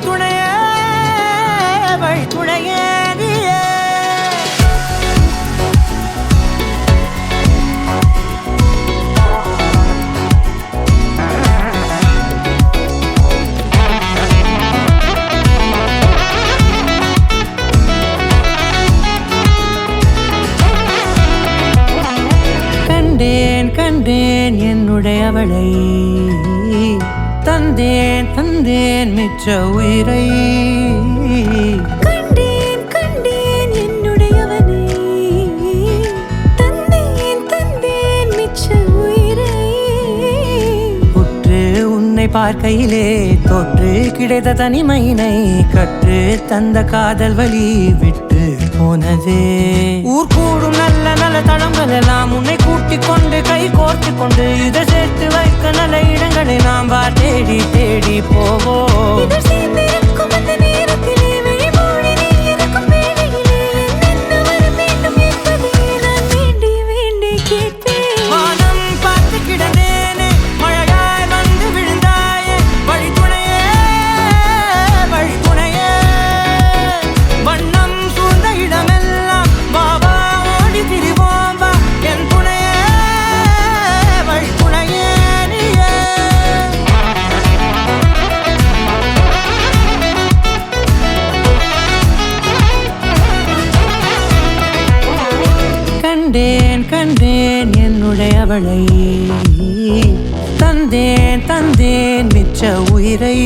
வழித்துணையே வழித்துணையே நீயே. கண்டேன் கண்டேன் என்னுடையவளை, தந்தேன் தந்தேன் மிச்ச உயிரை. கண்டேன் கண்டேன் என்னுடையவனை, தந்தேன் தந்தேன் மிச்ச உயிரை. உற்று உன்னை பார்க்கையிலே தொற்று கிடைத்த தனிமையினை கற்று தந்த காதல் வழி விட்டு போனதே. ஊர் கூடும் நல்ல நல்ல தளங்கள் எல்லாம் உன்னை கூட்டிக் கொண்டு கை கோர்த்து கொண்டு இதை சேர்த்து வைக்க நல்ல இடங்களை நாம் தேடி தேடி போவோம். இதழ் சேர்ந்திருக்கும் அந்த நேரத்திலே விழிமூடி நீ இருக்கும் வேளையிலே என்ன வர வேண்டும் என்பதை நான் வேண்டி வேண்டி கேட்பேன். வானம் பார்த்து கிடந்தேனே, மழையாய் வந்து விழுந்தாயே, வழித்துணையே வழித்துணையே. வண்ணம் சூழ்ந்த இடமெல்லாம் பாபா ஓடி திரிவோம் வா, என் துணையே வழித்துணையே நீயே. கண்டேன் கண்டேன் என்னுடையவளை, தந்தேன் தந்தேன் மிச்ச உயிரை.